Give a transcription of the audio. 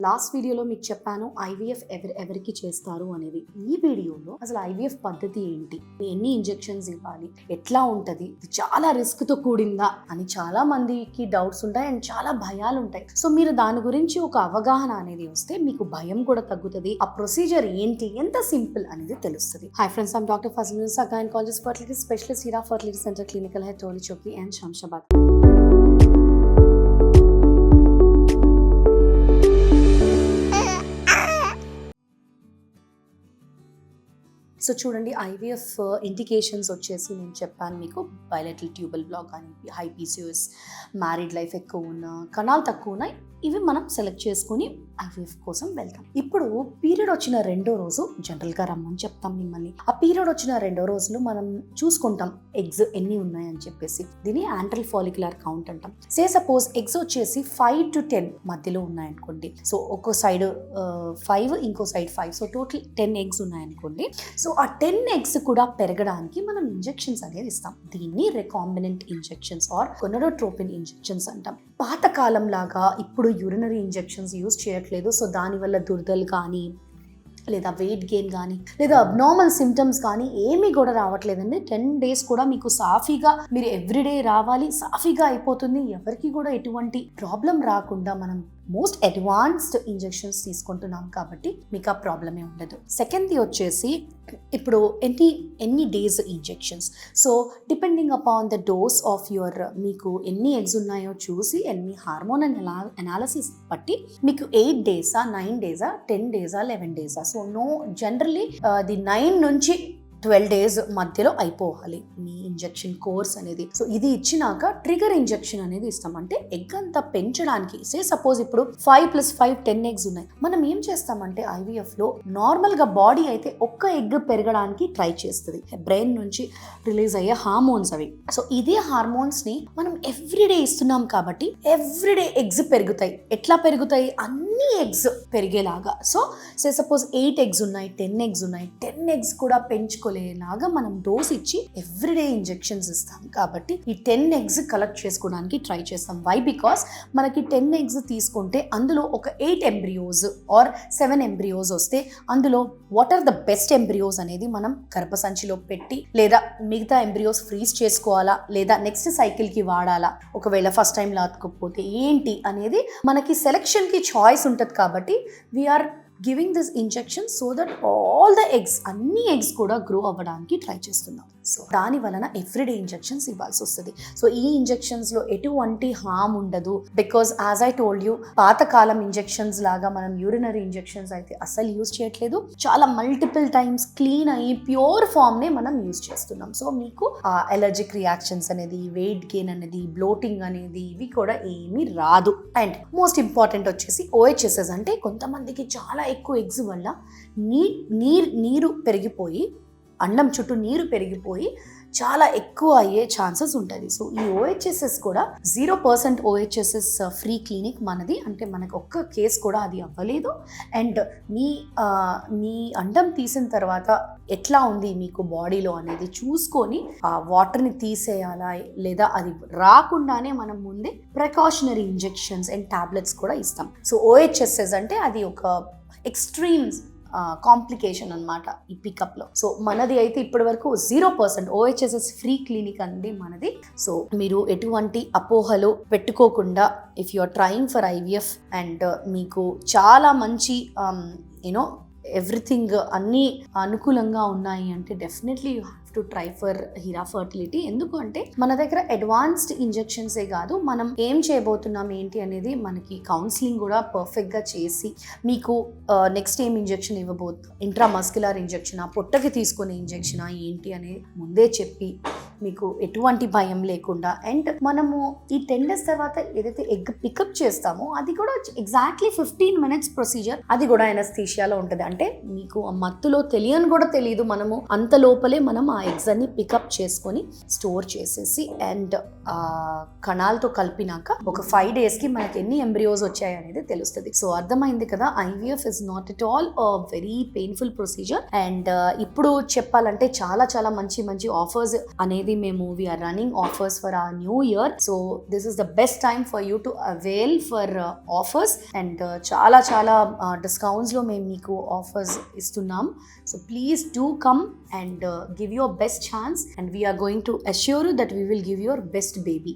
Last వీడియోలో మీకు చెప్పాను ఐవీఎఫ్ ఎవరికి చేస్తారు అనేది. ఈ వీడియోలో అసలు ఐవీఎఫ్ పద్ధతి ఏంటి, ఎన్ని ఇంజెక్షన్స్ ఇవ్వాలి, ఎట్లా ఉంటుంది, ఇది చాలా రిస్క్ తో కూడిందా అని చాలా మందికి డౌట్స్ ఉంటాయి అండ్ చాలా భయాలు ఉంటాయి. సో మీరు దాని గురించి ఒక అవగాహన అనేది వస్తే మీకు భయం కూడా తగ్గుతుంది. ఆ ప్రొసీజర్ ఏంటి, ఎంత సింపుల్ అనేది తెలుస్తుంది. Hi friends, I'm doctor Fazal Nisa, gynaecologist, fertility specialist, Heera fertility centre, clinical head, Toli Chowki and Shamshabad. So చూడండి, ఐవీఎఫ్ ఇండికేషన్స్ వచ్చేసి నేను చెప్పాను మీకు. బైలేటరల్ ట్యూబల్ బ్లాక్ కానీ, హై పీసీఓఎస్, మ్యారీడ్ లైఫ్ ఎక్కువ ఉన్న, కణాలు తక్కువ ఉన్నాయి, ఇవి మనం సెలెక్ట్ చేసుకుని ఐవీఎఫ్ కోసం వెళ్తాం. ఇప్పుడు పీరియడ్ వచ్చిన రెండో రోజు జనరల్గా రమ్మని చెప్తాం మిమ్మల్ని. ఆ పీరియడ్ వచ్చిన రెండో రోజులు మనం చూసుకుంటాం ఎగ్స్ ఎన్ని ఉన్నాయని చెప్పేసి. దీన్ని యాంట్రల్ ఫాలిక్యులర్ కౌంట్ అంటాం. సే సపోజ్ ఎగ్స్ వచ్చేసి 5 to 10 మధ్యలో ఉన్నాయనుకోండి. సో ఒక్కో సైడ్ 5, ఇంకో సైడ్ 5, సో టోటల్ 10 ఎగ్స్ ఉన్నాయనుకోండి. సో ఆ 10 ఎగ్స్ కూడా పెరగడానికి మనం ఇంజెక్షన్స్ అనేది ఇస్తాం. దీన్ని రికాంబినెంట్ ఇంజెక్షన్స్ ఆర్ గొనడోట్రోపిన్ ఇంజెక్షన్స్ అంటాం. పాతకాలం లాగా ఇప్పుడు యూరినరీ ఇంజెక్షన్స్ యూజ్ చేయట్లేదు. సో దానివల్ల దురదలు కానీ, లేదా వెయిట్ గెయిన్ కానీ, లేదా అబ్నార్మల్ సిమ్టమ్స్ కానీ ఏమీ కూడా రావట్లేదండి. 10 days కూడా మీకు సాఫీగా, మీరు ఎవ్రీడే రావాలి, సాఫీగా అయిపోతుంది. ఎవరికి కూడా ఎటువంటి ప్రాబ్లం రాకుండా మనం మోస్ట్ అడ్వాన్స్డ్ ఇంజెక్షన్స్ తీసుకుంటున్నాం కాబట్టి మీకు ఆ ప్రాబ్లమే ఉండదు. సెకండ్ది వచ్చేసి ఇప్పుడు ఎన్ని days injections. So depending upon the dose of your, మీకు ఎన్ని ఎగ్స్ ఉన్నాయో చూసి, ఎన్ని హార్మోన్ అనాలిసిస్ బట్టి మీకు 8 days, 9 days, 10 days, 11 days. So generally the 9 నుంచి 12 days మధ్యలో అయిపోవాలి మీ ఇంజెక్షన్ కోర్స్ అనేది. సో ఇది ఇచ్చినాక ట్రిగర్ ఇంజెక్షన్ అనేది ఇస్తాం. అంటే ఎగ్ అంతా పెంచడానికి. సే సపోజ్ ఇప్పుడు 5 + 5 10 eggs ఉన్నాయి. మనం ఏం చేస్తామంటే ఐవీఎఫ్ లో నార్మల్ గా బాడీ అయితే ఒక్క ఎగ్ పెరగడానికి ట్రై చేస్తుంది. బ్రెయిన్ నుంచి రిలీజ్ అయ్యే హార్మోన్స్ అవి. సో ఇదే హార్మోన్స్ ని మనం ఎవ్రీడే ఇస్తున్నాం కాబట్టి ఎవ్రీడే ఎగ్స్ పెరుగుతాయి. ఎట్లా పెరుగుతాయి? అన్ని ఎగ్స్ పెరిగేలాగా. సో సే సపోజ్ 8 eggs ఉన్నాయి, 10 eggs ఉన్నాయి, 10 eggs కూడా పెంచుకోలేలాగా మనం డోస్ ఇచ్చి ఎవ్రీడే ఇంజెక్షన్స్ ఇస్తాం. కాబట్టి ఈ 10 eggs కలెక్ట్ చేసుకోవడానికి ట్రై చేస్తాం. వై? బికాస్ మనకి 10 eggs తీసుకుంటే అందులో ఒక 8 embryos ఆర్ 7 embryos వస్తే అందులో what are the best embryos అనేది మనం గర్భసంచిలో పెట్టి, లేదా మిగతా ఎంబ్రియోస్ ఫ్రీజ్ చేసుకోవాలా, లేదా నెక్స్ట్ సైకిల్కి వాడాలా, ఒకవేళ ఫస్ట్ టైం లాతకపోతే ఏంటి అనేది మనకి సెలెక్షన్కి చాయిస్ ఉంటుంది. కాబట్టి we are giving this injection so that all the eggs, అన్ని ఎగ్స్ కూడా గ్రో అవ్వడానికి ట్రై చేస్తున్నాం. సో దాని వలన ఎవ్రీడే ఇంజెక్షన్స్ ఇవ్వాల్సి వస్తుంది. సో ఈ ఇంజెక్షన్స్ లో ఎటువంటి హార్మ్ ఉండదు. Because as I told you, పాతకాలం ఇంజెక్షన్స్ లాగా మనం యూరినరీ ఇంజెక్షన్స్ అయితే అస్సలు యూజ్ చేయట్లేదు. చాలా మల్టిపుల్ టైమ్స్ క్లీన్ అయ్యి ప్యూర్ ఫామ్ నే మనం యూజ్ చేస్తున్నాం. సో మీకు అలర్జిక్ రియాక్షన్స్ అనేది, వెయిట్ గెయిన్ అనేది, బ్లోటింగ్ అనేది ఇవి కూడా ఏమీ రాదు. అండ్ మోస్ట్ ఇంపార్టెంట్ వచ్చేసి OHSS. అంటే కొంతమందికి చాలా ఎక్కువ ఎగ్స్ వల్ల నీరు పెరిగిపోయి, అండం చుట్టూ నీరు పెరిగిపోయి చాలా ఎక్కువ అయ్యే ఛాన్సెస్ ఉంటుంది. సో ఈ OHSS కూడా 0% OHSS ఫ్రీ క్లినిక్ మనది. అంటే మనకు ఒక్క కేసు కూడా అది అవ్వలేదు. అండ్ మీ అండం తీసిన తర్వాత ఎట్లా ఉంది మీకు బాడీలో అనేది చూసుకొని ఆ వాటర్ని తీసేయాలా, లేదా అది రాకుండానే మనం ముందే ప్రికాషనరీ ఇంజెక్షన్స్ అండ్ టాబ్లెట్స్ కూడా ఇస్తాం. సో OHSS అంటే అది ఒక ఎక్స్ట్రీమ్ కాంప్లికేషన్ అనమాట ఈ పికప్లో. సో మనది అయితే ఇప్పటి వరకు 0% OHSS ఫ్రీ క్లినిక్ అండి మనది. సో మీరు ఎటువంటి అపోహలు పెట్టుకోకుండా, if you are trying for IVF and మీకు చాలా మంచి ఎవ్రీథింగ్ అన్నీ అనుకూలంగా ఉన్నాయి అంటే definitely you have to try for Hira fertility. ఎందుకు అంటే మన దగ్గర అడ్వాన్స్డ్ ఇంజెక్షన్సే కాదు, మనం ఏం చేయబోతున్నాం ఏంటి అనేది మనకి కౌన్సిలింగ్ కూడా పర్ఫెక్ట్గా చేసి, మీకు నెక్స్ట్ ఏం ఇంజెక్షన్ ఇవ్వబోతు, ఇంట్రామస్క్యులర్ ఇంజెక్షనా, పొట్టకి తీసుకునే ఇంజెక్షనా ఏంటి అనేది ముందే చెప్పి, మీకు ఎటువంటి భయం లేకుండా. అండ్ మనము ఈ 10 days తర్వాత ఏదైతే ఎగ్ పికప్ చేస్తామో అది కూడా ఎగ్జాక్ట్లీ 15 minutes ప్రొసీజర్. అది కూడా ఎనస్థీషియాలో ఉంటుంది. అంటే మీకు ఆ మత్తులో తెలియని కూడా తెలియదు. మనము అంత లోపలే మనం ఆ ఎగ్స్ అన్ని పికప్ చేసుకొని స్టోర్ చేసేసి అండ్ కణాలతో కలిపినాక ఒక 5 daysకి మనకి ఎన్ని ఎంబ్రియోస్ వచ్చాయి అనేది తెలుస్తుంది. సో అర్థమైంది కదా, IVF is not at all very painful procedure. And ఇప్పుడు చెప్పాలంటే చాలా చాలా మంచి మంచి ఆఫర్స్ అనేది అనేది మేము we are running offers for our New Year. So this is the best time for you to avail for offers and చాలా చాలా డిస్కౌంట్స్లో మేము మీకు ఆఫర్స్ ఇస్తున్నాం. So please do come and give your best chance and we are going to assure you that we will give your best baby.